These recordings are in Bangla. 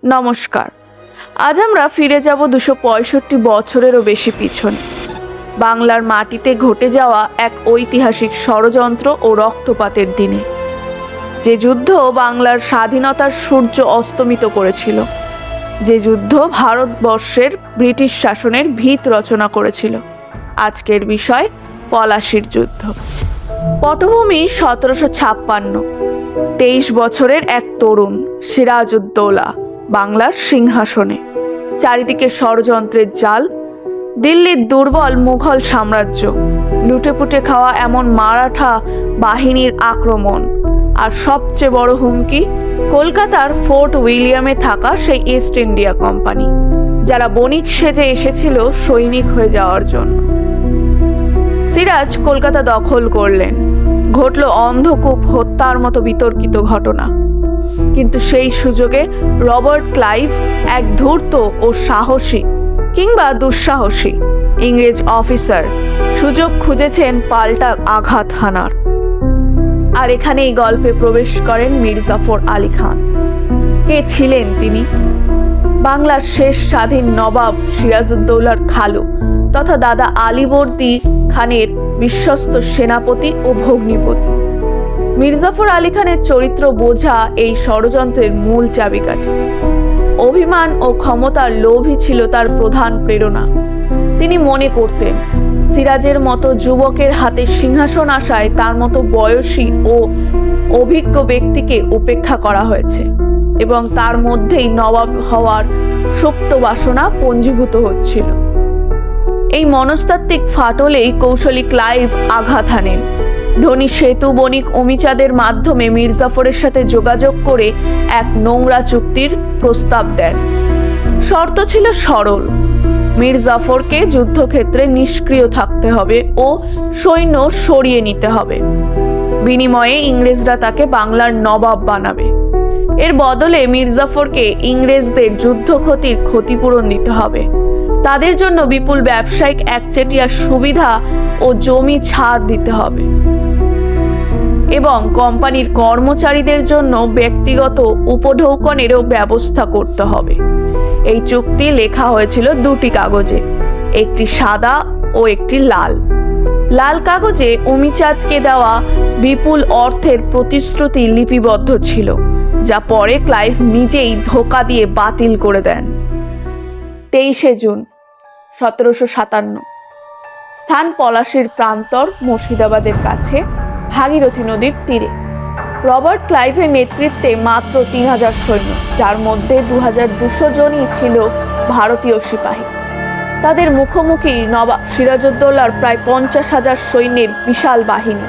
নমস্কার। আজ আমরা ফিরে যাব ২৬৫ বছরেরও বেশি পিছনে। বাংলার মাটিতে ঘটে যাওয়া এক ঐতিহাসিক ষড়যন্ত্র ও রক্তপাতের দিনে, যে যুদ্ধ বাংলার স্বাধীনতার সূর্য অস্তমিত করেছিল, যে যুদ্ধ ভারতবর্ষের ব্রিটিশ শাসনের ভিত রচনা করেছিল। আজকের বিষয় পলাশীর যুদ্ধ। পটভূমি ১৭৫৬। ২৩ বছরের এক তরুণ সিরাজউদ্দৌলা বাংলার সিংহাসনে। চারিদিকে ষড়যন্ত্রের জাল, দিল্লির দুর্বল মুঘল সাম্রাজ্য, লুটেপুটে খাওয়া এমন মারাঠা বাহিনীর আক্রমণ, আর সবচেয়ে বড় হুমকি কলকাতার ফোর্ট উইলিয়ামে থাকা সেই ইস্ট ইন্ডিয়া কোম্পানি, যারা বণিক সেজে এসেছিল সৈনিক হয়ে যাওয়ার জন্য। সিরাজ কলকাতা দখল করলেন। ঘটল অন্ধকূপ হত্যার মতো বিতর্কিত ঘটনা। কিন্তু সেই সুযোগে রবার্ট ক্লাইভ, এক ধূর্ত ও সাহসী কিংবা দুঃসাহসী ইংরেজ অফিসার, সুযোগ খুঁজেছেন পাল্টা আঘাত হানার। আর এখানেই গল্পে প্রবেশ করেন মীর জাফর আলী খান। কে ছিলেন তিনি? বাংলার শেষ স্বাধীন নবাব সিরাজউদ্দৌলার খালু তথা দাদা আলীবর্দী খানের বিশ্বস্ত সেনাপতি ও ভগ্নিপতি। মীর জাফর আলী খানের চরিত্র বোঝা এই ষড়যন্ত্রের মূল চাবিকাঠি। অভিমান ও ক্ষমতার লোভই ছিল তার প্রধান প্রেরণা। তিনি মনে করতেন, সিরাজের মতো যুবকের হাতে সিংহাসন আসায় তার মতো বয়সী ও অভিজ্ঞ ব্যক্তিকে উপেক্ষা করা হয়েছে এবং তার মধ্যেই নবাব হওয়ার সুপ্ত বাসনা পঞ্জীভূত হচ্ছিল। এই মনস্তাত্ত্বিক ফাটলেই কৌশলী ক্লাইভ আঘাত হানেন। ধনী সেতু বণিক অমিচাঁদের মাধ্যমে মীর জাফরের সাথে যোগাযোগ করে এক নোংরা চুক্তির প্রস্তাব দেন। শর্ত ছিল সরল: মীর জাফরকে যুদ্ধক্ষেত্রে নিষ্ক্রিয় থাকতে হবে ও সৈন্য সরিয়ে নিতে হবে। বিনিময়ে ইংরেজরা তাকে বাংলার নবাব বানাবে। এর বদলে মীর জাফরকে ইংরেজদের যুদ্ধ ক্ষতির ক্ষতিপূরণ দিতে হবে। তাদের জন্য বিপুল ব্যবসায়িক একচেটিয়া সুবিধা ও জমি ছাড় দিতে হবে এবং কোম্পানির কর্মচারীদের জন্য ব্যক্তিগত উপঢৌকনেরও ব্যবস্থা করতে হবে। এই চুক্তি লেখা হয়েছিল দুটি কাগজে, একটি সাদা ও একটি লাল। লাল কাগজে অমিচাঁদকে দেওয়া বিপুল অর্থের প্রতিশ্রুতি লিপিবদ্ধ ছিল, যা পরে ক্লাইভ নিজেই ধোঁকা দিয়ে বাতিল করে দেন। ২৩ জুন ১৭৫৭। স্থান পলাশীর প্রান্তর, মুর্শিদাবাদের কাছে, ভাগীরথী নদীর তীরে। রবার্ট ক্লাইভের নেতৃত্বে মাত্র ৩,০০০ সৈন্য, যার মধ্যে ২,২০০ জনই ছিল ভারতীয় সিপাহী। তাদের মুখোমুখি নবাব সিরাজউদ্দৌলার প্রায় ৫০,০০০ সৈন্যের বিশাল বাহিনী।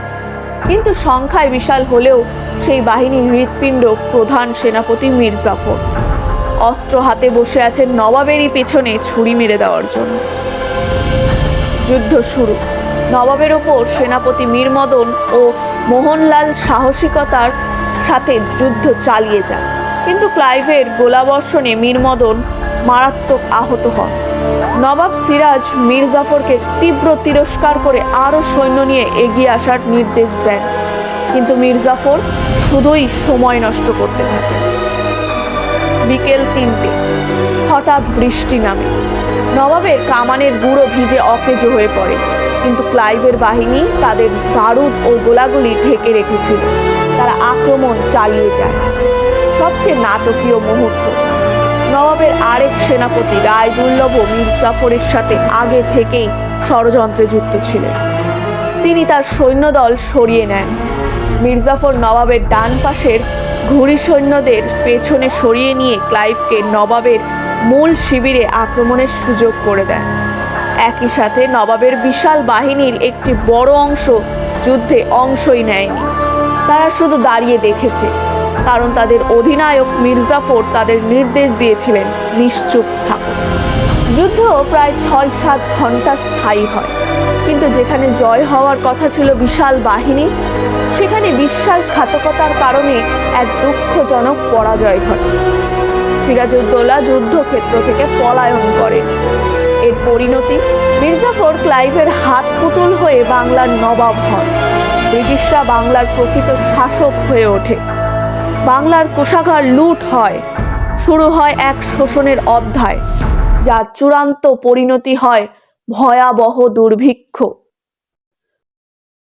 কিন্তু সংখ্যায় বিশাল হলেও সেই বাহিনীর হৃৎপিণ্ড প্রধান সেনাপতি মীর জাফর। অস্ত্র হাতে বসে আছেন নবাবেরই পেছনে ছুরি মেরে দেওয়ার জন্য। যুদ্ধ শুরু। নবাবের ওপর সেনাপতি মীর মদন ও মোহনলাল সাহসিকতার সাথে যুদ্ধ চালিয়ে যান, কিন্তু ক্লাইভের গোলাবর্ষণে মীর মদন মারাত্মক আহত হন। নবাব সিরাজ মীর জাফরকে তীব্র তিরস্কার করে আরও সৈন্য নিয়ে এগিয়ে আসার নির্দেশ দেন, কিন্তু মীর জাফর শুধুই সময় নষ্ট করতে থাকেন। বিকেল ৩টে। হঠাৎ বৃষ্টি নামে। নবাবের কামানের গুঁড়ো ভিজে অকেজো হয়ে পড়ে, কিন্তু ক্লাইভের বাহিনী তাদের বারুদ ও গোলাগুলি ঢেকে রেখেছিল। তারা আক্রমণ চালিয়ে যায়। সবচেয়ে নাটকীয় মুহূর্ত, নবাবের আরেক সেনাপতি রায়দুর্লভ মীর জাফরের সাথে আগে থেকেই ষড়যন্ত্রে যুক্ত ছিলেন। তিনি তার সৈন্যদল সরিয়ে নেন। মীর জাফর নবাবের ডান পাশের ঘুরি সৈন্যদের পেছনে সরিয়ে নিয়ে ক্লাইভকে নবাবের মূল শিবিরে আক্রমণের সুযোগ করে দেন। একই সাথে নবাবের বিশাল বাহিনীর একটি বড় অংশ যুদ্ধে অংশই নেয়নি। তারা শুধু দাঁড়িয়ে দেখেছে, কারণ তাদের অধিনায়ক মীর জাফর তাদের নির্দেশ দিয়েছিলেন, নিশ্চুপ থাকুন। যুদ্ধ প্রায় ৬-৭ ঘন্টা স্থায়ী হয়, কিন্তু যেখানে জয় হওয়ার কথা ছিল বিশাল বাহিনী, সেখানে বিশ্বাসঘাতকতার কারণে এক দুঃখজনক পরাজয় ঘটে। সিরাজউদ্দৌলা যুদ্ধক্ষেত্র থেকে পলায়ন করেন। এর পরিণতি, মীর জাফর ক্লাইভের হাত পুতুল হয়ে বাংলার নবাব হন। ব্রিটিশরা বাংলার প্রকৃত শাসক হয়ে ওঠে। বাংলার কোষাগার লুট হয়। শুরু হয় এক শোষণের অধ্যায়, যার চূড়ান্ত পরিণতি হয় ভয়াবহ দুর্ভিক্ষ।